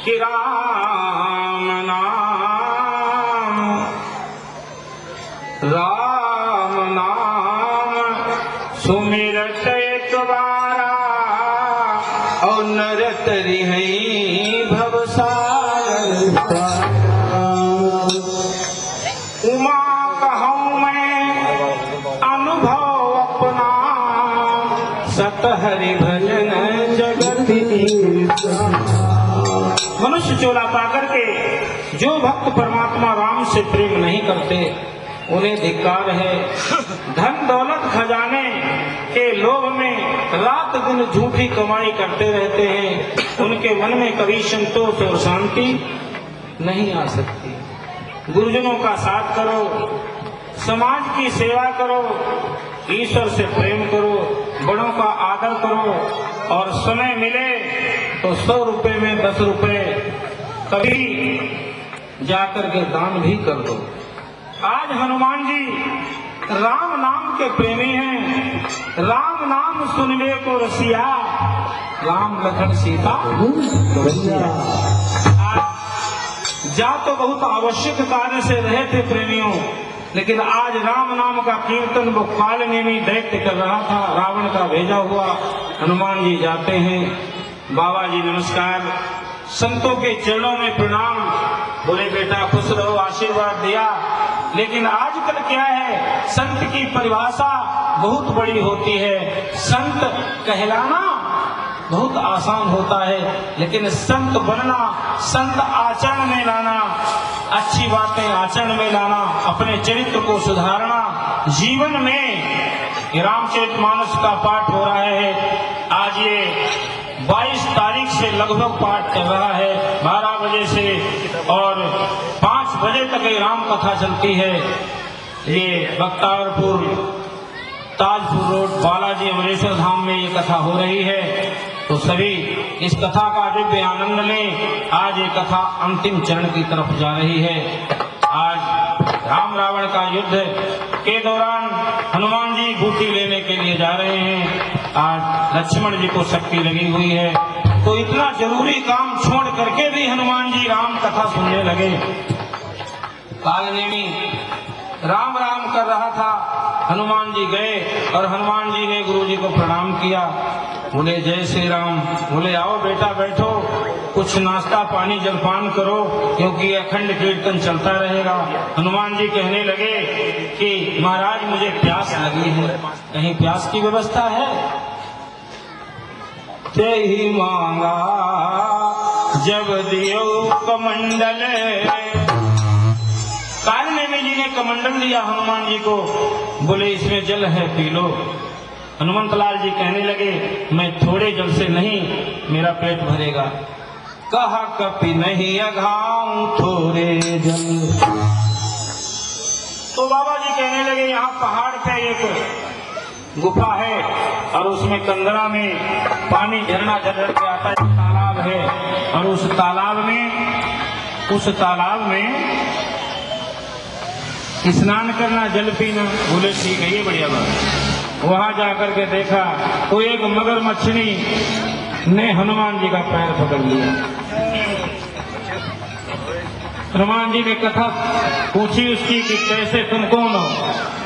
कि राम नाम सुमिरत एक बारा और नरत रिहई भवसागर। उमा कहूँ मैं अनुभव अपना सत हरि भजन जगत मनुष्य चोला पाकर के जो भक्त परमात्मा राम से प्रेम नहीं करते उन्हें धिक्कार है। धन दौलत खजाने के लोभ में रात दिन झूठी कमाई करते रहते हैं, उनके मन में कभी संतोष और शांति नहीं आ सकती। गुरुजनों का साथ करो, समाज की सेवा करो, ईश्वर से प्रेम करो, बड़ों का आदर करो और समय मिले तो 100 रुपए में 10 रुपए कभी जाकर के दान भी कर दो। आज हनुमान जी राम नाम के प्रेमी हैं। राम नाम सुनने को रसिया, राम लखन सीता जा तो बहुत आवश्यक कार्य से रहे थे प्रेमियों, लेकिन आज राम नाम का कीर्तन वो कालनेमी दैत्य कर रहा था, रावण का भेजा हुआ। हनुमान जी जाते हैं। बाबा जी नमस्कार, संतों के चरणों में प्रणाम। बोले बेटा खुश रहो, आशीर्वाद दिया। लेकिन आजकल क्या है, संत की परिभाषा बहुत बड़ी होती है। संत कहलाना बहुत आसान होता है, लेकिन संत बनना, संत आचरण में लाना, अच्छी बातें आचरण में लाना, अपने चरित्र को सुधारना, जीवन में रामचरितमानस का पाठ हो रहा है। आज ये 22 तारीख से लगभग पाठ चल रहा है, 12 बजे से और 5 बजे तक ये राम कथा चलती है। ये बख्तियारपुर ताजपुर रोड बालाजी अमरेश्वर धाम में ये कथा हो रही है। तो सभी इस कथा का दिव्य आनंद लें। आज ये कथा अंतिम चरण की तरफ जा रही है। आज राम रावण का युद्ध के दौरान हनुमान जी बूटी लेने के लिए जा रहे हैं। आज लक्ष्मण जी को शक्ति लगी हुई है, तो इतना जरूरी काम छोड़ करके भी हनुमान जी राम कथा सुनने लगे। कालनेमी राम राम कर रहा था, हनुमान जी गए और हनुमान जी ने गुरु जी को प्रणाम किया। बोले जय श्री राम। बोले आओ बेटा बैठो, कुछ नाश्ता पानी जलपान करो, क्योंकि अखंड कीर्तन चलता रहेगा। हनुमान जी कहने लगे कि महाराज मुझे प्यास लगी है, कहीं प्यास की व्यवस्था है? ते ही मांगा जब दियो कमंडल। कालनेमी जी ने कमंडल दिया हनुमान जी को। बोले इसमें जल है, पी लो। हनुमंत लाल जी कहने लगे मैं थोड़े जल से नहीं, मेरा पेट भरेगा। कहा कपि नहीं अघाऊं थोड़े जल। तो बाबा जी कहने लगे यहाँ पहाड़ पे एक गुफा है और उसमें कंदरा में पानी झरना झरझर के आता है, तालाब है, और उस तालाब में स्नान करना, जल पीना। बोले ठीक है, ये बढ़िया बात। वहां जाकर के देखा तो एक मगरमच्छनी ने हनुमान जी का पैर पकड़ लिया। हनुमान जी ने कथा पूछी उसकी कि कैसे, तुम कौन हो?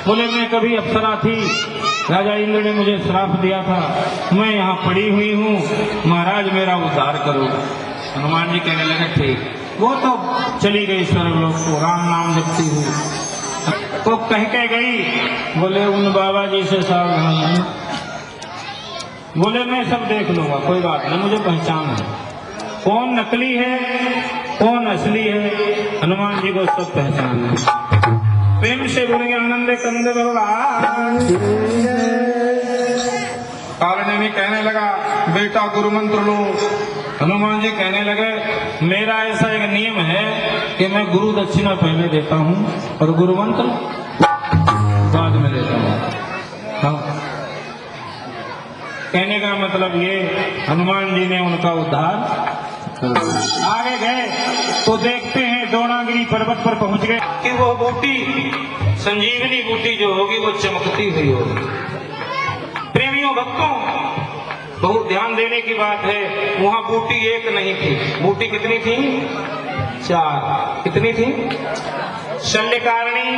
बोले मैं कभी अप्सरा थी, राजा इंद्र ने मुझे श्राप दिया था, मैं यहाँ पड़ी हुई हूँ, महाराज मेरा उद्धार करो। हनुमान जी कहने लगे ठीक। वो तो चली गई स्वर्गलोक को, राम नाम जपती हुई। तो कह के गई, बोले उन बाबा जी से सावधान। बोले मैं सब देख लूंगा, कोई बात नहीं, मुझे पहचान है, कौन नकली है कौन असली है, हनुमान जी को सब पहचान है। प्रेम से बोलेंगे आनंद कंद भगवान। कालनेमी कहने लगा बेटा गुरु मंत्र लो। हनुमान जी कहने लगे मेरा ऐसा एक नियम है कि मैं गुरु दक्षिणा पहले देता हूँ और गुरु मंत्र बाद में देता हूँ। हाँ। कहने का मतलब ये, हनुमान जी ने उनका उद्धार। आगे गए तो देखते हैं द्रोणागिरी पर्वत पर पहुंच गए कि वो बूटी, संजीवनी बूटी जो होगी वो चमकती हुई होगी। प्रेमियों भक्तों, बहुत ध्यान देने की बात है। वहां बूटी एक नहीं थी, बूटी कितनी थी? 4। कितनी थी? शल्यकारिणी,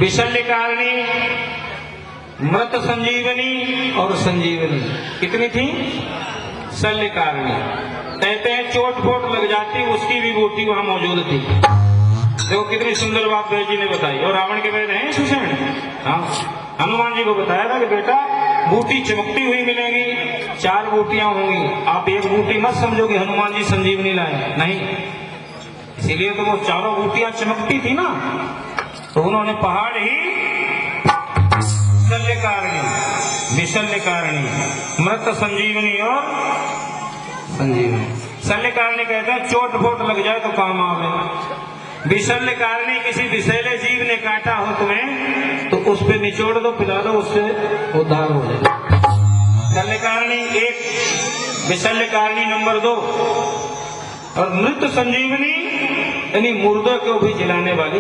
विशल्यकारिणी, मृत संजीवनी और संजीवनी। कितनी थी? शल्यकारिणी। कहते हैं चोट फोट लग जाती उसकी भी बूटी वहां मौजूद थी। देखो कितनी सुंदर बात वेद जी ने बताई। और रावण के वेद हैं सुषेण। हाँ, हनुमान जी को बताया था कि बेटा बूटी चमकती हुई मिलेगी, 4 बूटियां होंगी। आप एक बूटी मत समझो कि हनुमान जी संजीवनी लाए, नहीं। इसीलिए तो वो 4 बूटियां चमकती थी ना, तो उन्होंने पहाड़ ही शल्यकारिणी, विशल्यकारिणी, मृत संजीवनी और संजीवनी। शल्यकारिणी कहते हैं चोट फोट लग जाए तो काम आवे। विशल्यकारिणी किसी विषैले जीव ने काटा हो तुम्हें तो उस पे निचोड़ दो, पिला दो, उससे उद्धार हो जाए। शल्यकारिणी 1, विशल्यकारिणी नंबर 2। और मृत संजीवनी यानी मुर्दों को भी जिलाने वाली,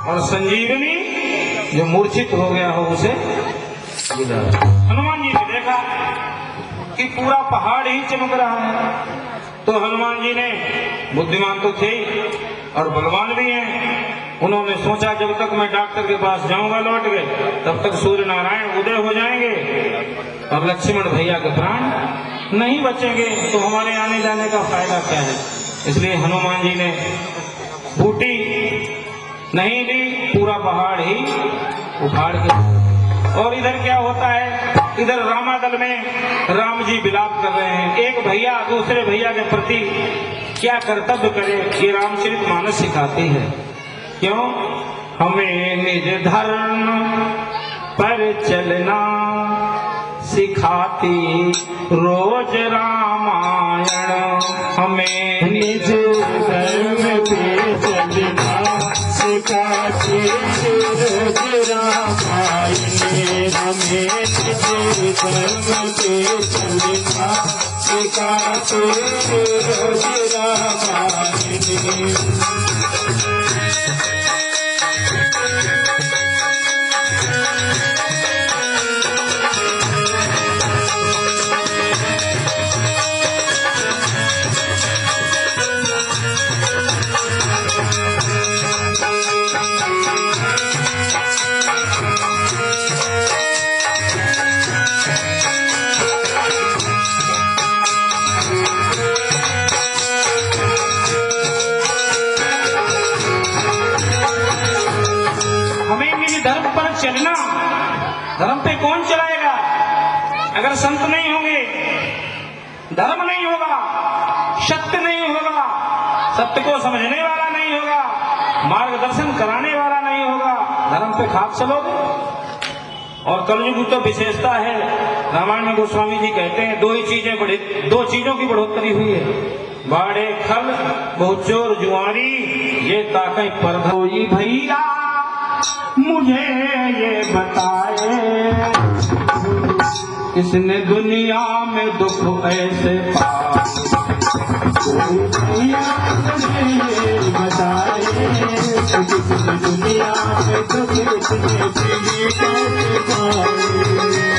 और संजीवनी जो मूर्छित हो गया हो उसे जिला। हनुमान जी ने देखा कि पूरा पहाड़ ही चमक रहा है, तो हनुमान जी ने, बुद्धिमान तो थे और बलवान भी हैं, उन्होंने सोचा जब तक मैं डॉक्टर के पास जाऊंगा लौट के, तब तक सूर्य नारायण उदय हो जाएंगे और लक्ष्मण भैया के प्राण नहीं बचेंगे, तो हमारे आने जाने का फायदा क्या है। इसलिए हनुमान जी ने बूटी नहीं दी, पूरा पहाड़ ही उखाड़ के। और इधर क्या होता है, इधर रामादल में राम जी विलाप कर रहे हैं। एक भैया दूसरे भैया के प्रति क्या कर्तव्य करे, ये रामचरितमानस सिखाती है। क्यों? हमें निज धर्म पर चलना सिखाती रोज रामायण, हमें निज धर्म पे चलना सिखाती रोज रामायण, हमें निज धर्म पे चलना सिखाती रोज रामायण। धर्म पर चलना, धर्म पे कौन चलाएगा? अगर संत नहीं होंगे, धर्म नहीं होगा, सत्य नहीं होगा, सत्य को समझने वाला नहीं होगा, मार्गदर्शन कराने वाला नहीं होगा, धर्म पे खाक चलोगे। और कलयुग तो विशेषता है, रामायण में गोस्वामी जी कहते हैं 2 चीजों की बढ़ोतरी हुई है। बाड़े खल बहुचोर जुआरी, ये ताकि परधोई भैया मुझे ये बताए, किसने दुनिया में दुख ऐसे पाए, दुनिया मुझे ये बताए, किसने दुनिया में दुख ऐसे पाए।